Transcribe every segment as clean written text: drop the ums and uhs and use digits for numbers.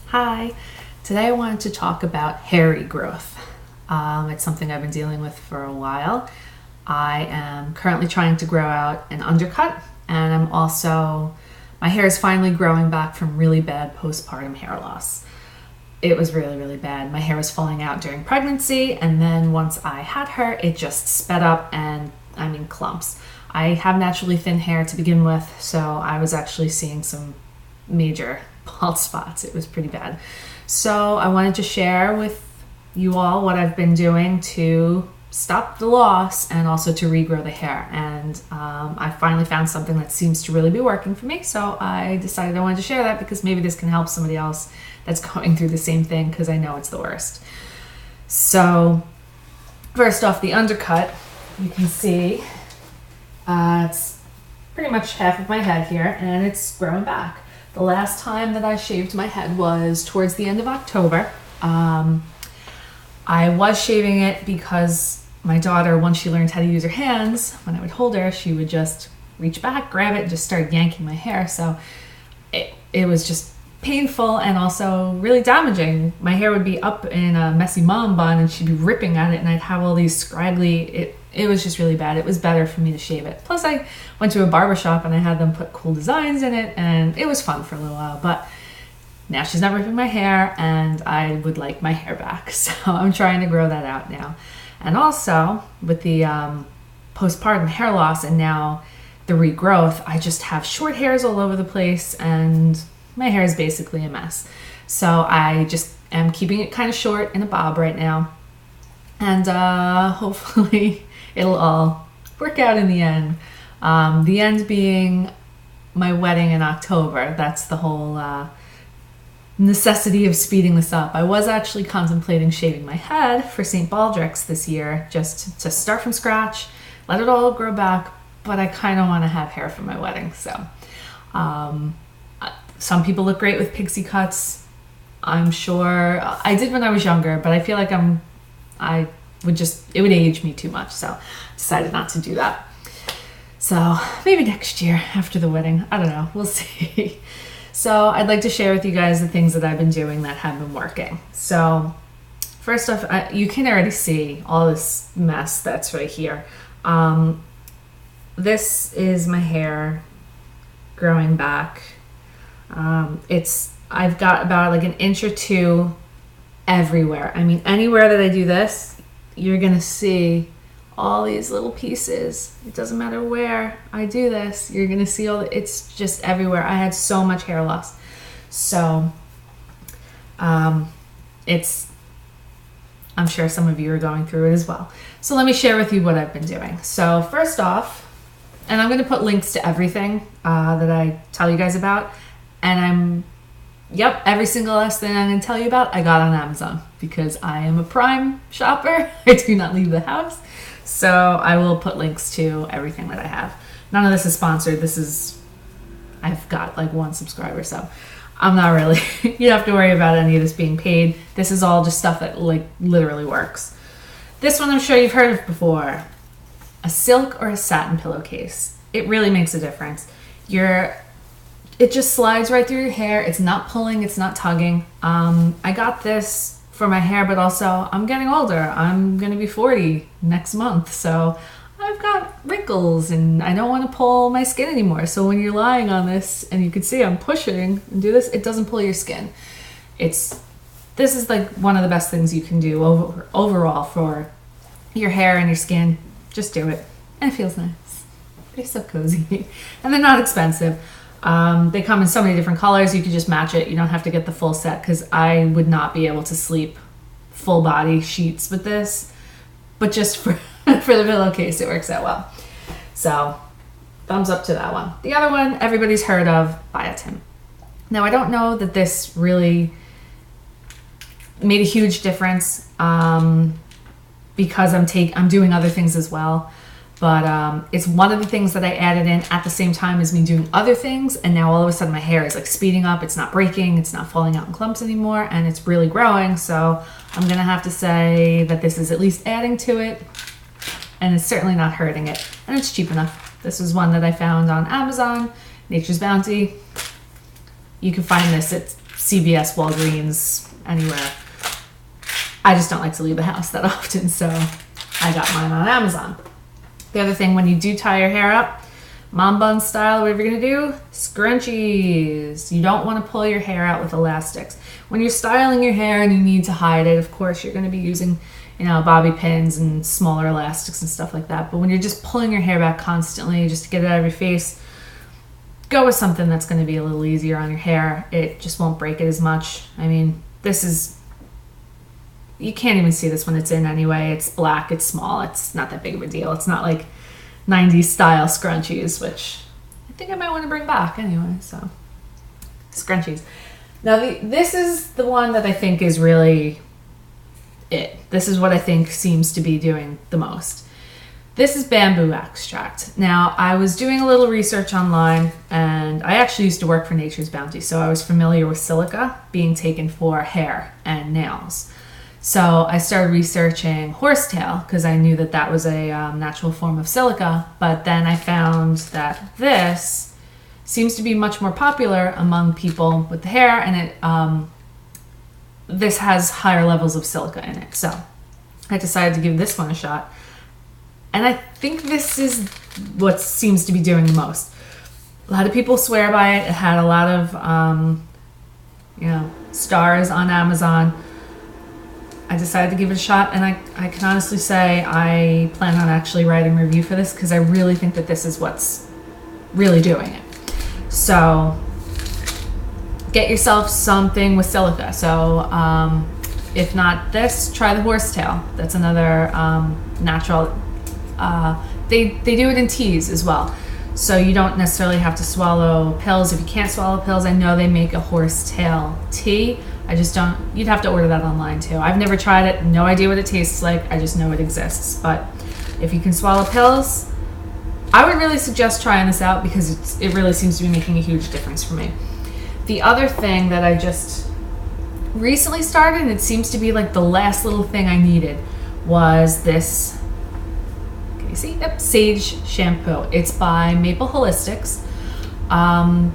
Hi, today I wanted to talk about hair regrowth. It's something I've been dealing with for a while. I am currently trying to grow out an undercut, and my hair is finally growing back from really bad postpartum hair loss. It was really, really bad. My hair was falling out during pregnancy, and then once I had her, it just sped up and clumps. I have naturally thin hair to begin with, so I was actually seeing some major bald spots. It was pretty bad. So I wanted to share with you all what I've been doing to stop the loss and also to regrow the hair. And I finally found something that seems to really be working for me. So I decided I wanted to share that because maybe this can help somebody else that's going through the same thing, because I know it's the worst. So first off, the undercut, you can see it's pretty much half of my head here, and it's growing back. The last time that I shaved my head was towards the end of October. I was shaving it because my daughter, once she learned how to use her hands, when I would hold her, she would just reach back, grab it, and just start yanking my hair. So it was just painful and also really damaging. My hair would be up in a messy mom bun and she'd be ripping at it, and I'd have all these scraggly, it was just really bad. It was better for me to shave it. Plus I went to a barbershop and I had them put cool designs in it, and it was fun for a little while, but now she's not ripping my hair and I would like my hair back. So I'm trying to grow that out now. And also with the postpartum hair loss and now the regrowth, I just have short hairs all over the place and my hair is basically a mess. So I just am keeping it kind of short in a bob right now. And hopefully it'll all work out in the end. The end being my wedding in October. That's the whole necessity of speeding this up. I was actually contemplating shaving my head for St. Baldrick's this year, just to start from scratch, let it all grow back, but I kind of want to have hair for my wedding. So some people look great with pixie cuts. I'm sure I did when I was younger, but I feel like it would age me too much. So I decided not to do that. So maybe next year after the wedding, I don't know, we'll see. So I'd like to share with you guys the things that I've been doing that have been working. So first off, you can already see all this mess that's right here. This is my hair growing back. I've got about like an inch or two everywhere. I mean, anywhere that I do this, you're gonna see all these little pieces. It doesn't matter where I do this, you're gonna see it's just everywhere. I had so much hair loss. So I'm sure some of you are going through it as well. So let me share with you what I've been doing. So first off, and I'm gonna put links to everything that I tell you guys about, and every single last thing I'm going to tell you about, I got on Amazon because I am a Prime shopper. I do not leave the house. So I will put links to everything that I have. None of this is sponsored. I've got like one subscriber, so I'm not really, you don't have to worry about any of this being paid. This is all just stuff that like literally works. This one I'm sure you've heard of before. A silk or a satin pillowcase. It really makes a difference. It just slides right through your hair. It's not pulling, it's not tugging. I got this for my hair, but also I'm getting older. I'm gonna be 40 next month, so I've got wrinkles and I don't want to pull my skin anymore. So when you're lying on this and you can see I'm pushing and do this, it doesn't pull your skin. This is like one of the best things you can do overall for your hair and your skin. Just do it. And it feels nice. They're so cozy. And they're not expensive. They come in so many different colors. You can just match it. You don't have to get the full set, because I would not be able to sleep full body sheets with this. But just for the pillowcase, it works out well. So thumbs up to that one. The other one everybody's heard of, biotin. Now I don't know that this really made a huge difference because I'm doing other things as well. But it's one of the things that I added in at the same time as me doing other things, and now all of a sudden my hair is like speeding up. It's not breaking, it's not falling out in clumps anymore, and it's really growing. So I'm gonna have to say that this is at least adding to it, and it's certainly not hurting it, and it's cheap enough. This is one that I found on Amazon, Nature's Bounty. You can find this. CVS, Walgreens, anywhere. I just don't like to leave the house that often, so I got mine on Amazon. The other thing, when you do tie your hair up, mom bun style, whatever you're gonna do, scrunchies. You don't want to pull your hair out with elastics. When you're styling your hair and you need to hide it, of course, you're gonna be using, bobby pins and smaller elastics and stuff like that. But when you're just pulling your hair back constantly just to get it out of your face, go with something that's gonna be a little easier on your hair. It just won't break it as much. I mean, you can't even see this when it's in anyway. It's black, it's small, it's not that big of a deal. It's not like 90s style scrunchies, which I think I might want to bring back anyway. So scrunchies. Now this is the one that I think is really it. This is what I think seems to be doing the most. This is bamboo extract. Now, I was doing a little research online, and I actually used to work for Nature's Bounty, so I was familiar with silica being taken for hair and nails. So I started researching horsetail because I knew that was a natural form of silica, but then I found that this seems to be much more popular among people with the hair, and this has higher levels of silica in it. So I decided to give this one a shot, and I think this is what seems to be doing the most. A lot of people swear by it. It had a lot of stars on Amazon. I decided to give it a shot, and I can honestly say I plan on actually writing a review for this because I really think that this is what's really doing it. So get yourself something with silica. So if not this, try the horsetail. That's another natural. They do it in teas as well. So you don't necessarily have to swallow pills. If you can't swallow pills, I know they make a horsetail tea. I just don't, you'd have to order that online too. I've never tried it, no idea what it tastes like. I just know it exists. But if you can swallow pills, I would really suggest trying this out because it really seems to be making a huge difference for me. The other thing that I just recently started, and it seems to be like the last little thing I needed, was this, can you see? Yep, Sage shampoo. It's by Maple Holistics.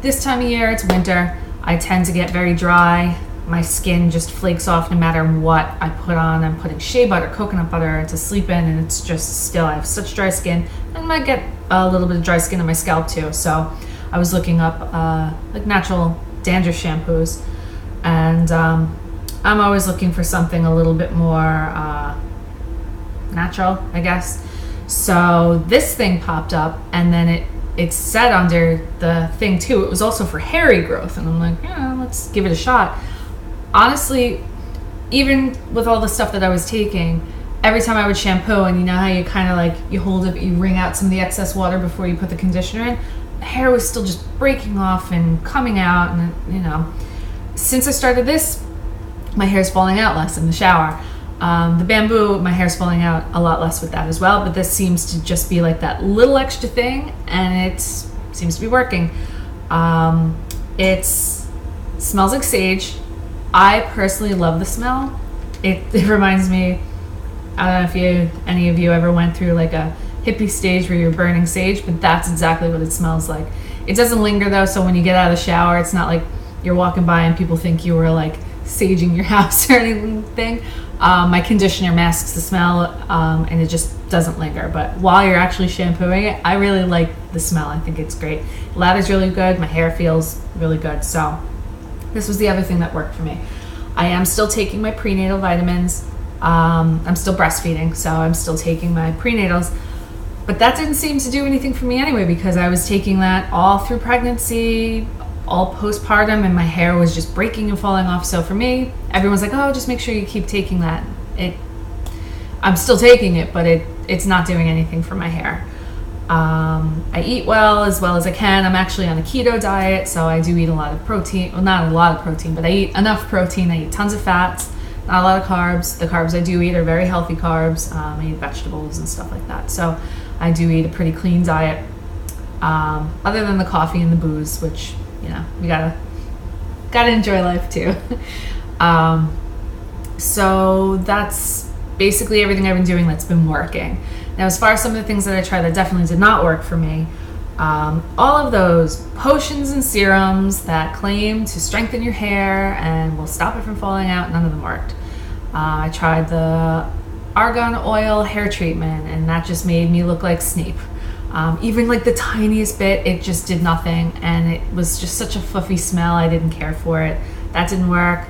This time of year, it's winter. I tend to get very dry. My skin just flakes off no matter what I put on. I'm putting shea butter, coconut butter to sleep in, and it's just still, I have such dry skin. And I might get a little bit of dry skin on my scalp too. So I was looking up like natural dandruff shampoos, and I'm always looking for something a little bit more natural, I guess. So this thing popped up, and then it said under the thing too, it was also for hair regrowth, and I'm like, yeah, let's give it a shot. Honestly, even with all the stuff that I was taking, every time I would shampoo, and you know how you kind of like, you hold it, you wring out some of the excess water before you put the conditioner in, the hair was still just breaking off and coming out, and since I started this, my hair's falling out less in the shower. The bamboo, my hair's falling out a lot less with that as well, but this seems to just be like that little extra thing, and it seems to be working. It smells like sage. I personally love the smell. It reminds me, I don't know if any of you ever went through like a hippie stage where you're burning sage, but that's exactly what it smells like. It doesn't linger though, so when you get out of the shower, it's not like you're walking by and people think you were like saging your house or anything. My conditioner masks the smell, and it just doesn't linger. But while you're actually shampooing it, I really like the smell. I think it's great. Lather's really good. My hair feels really good. So this was the other thing that worked for me. I am still taking my prenatal vitamins. I'm still breastfeeding, so I'm still taking my prenatals. But that didn't seem to do anything for me anyway, because I was taking that all through pregnancy, all postpartum, and my hair was just breaking and falling off. So for me, everyone's like, oh, just make sure you keep taking that. I'm still taking it, but it's not doing anything for my hair. I eat well as I can. I'm actually on a keto diet, so I do eat a lot of protein. Well, not a lot of protein, but I eat enough protein. I eat tons of fats, not a lot of carbs. The carbs I do eat are very healthy carbs. I eat vegetables and stuff like that. So I do eat a pretty clean diet, other than the coffee and the booze, which, we gotta enjoy life too. So that's basically everything I've been doing that's been working. Now, as far as some of the things that I tried that definitely did not work for me, all of those potions and serums that claim to strengthen your hair and will stop it from falling out, none of them worked. I tried the argan oil hair treatment, and that just made me look like Snape. Even like the tiniest bit, it just did nothing, and it was just such a fluffy smell. I didn't care for it. That didn't work.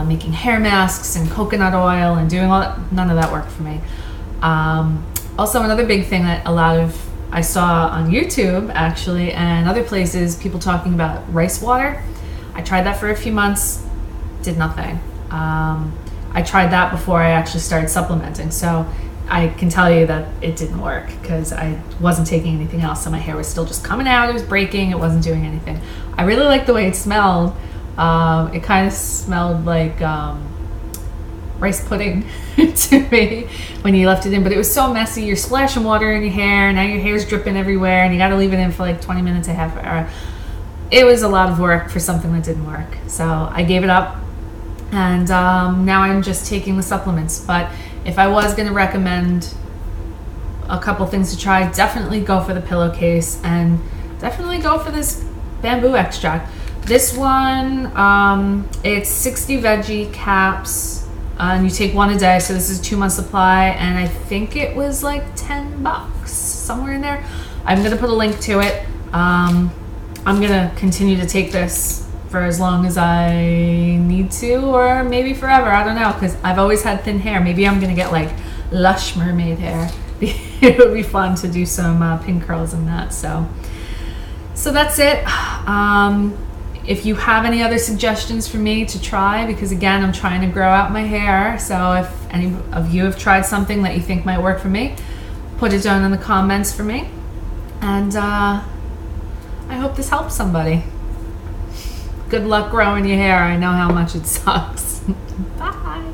Making hair masks and coconut oil and doing all that, none of that worked for me. Also, another big thing that I saw on YouTube actually and other places, people talking about rice water. I tried that for a few months, did nothing. I tried that before I actually started supplementing, so I can tell you that it didn't work because I wasn't taking anything else, so my hair was still just coming out, it was breaking, it wasn't doing anything. I really liked the way it smelled. It kind of smelled like rice pudding to me when you left it in, but it was so messy. You're splashing water in your hair, now your hair's dripping everywhere, and you got to leave it in for like 20 minutes, a half hour. It was a lot of work for something that didn't work, so I gave it up, and now I'm just taking the supplements. But if I was going to recommend a couple things to try, definitely go for the pillowcase, and definitely go for this bamboo extract. This one, it's 60 veggie caps, and you take one a day, so this is a 2-month supply, and I think it was like $10, somewhere in there. I'm gonna put a link to it. I'm gonna continue to take this for as long as I need to, or maybe forever, I don't know, because I've always had thin hair. Maybe I'm gonna get like lush mermaid hair. It would be fun to do some pin curls and that. So that's it. If you have any other suggestions for me to try, because again, I'm trying to grow out my hair, so if any of you have tried something that you think might work for me, put it down in the comments for me, and I hope this helps somebody. Good luck growing your hair. I know how much it sucks. Bye.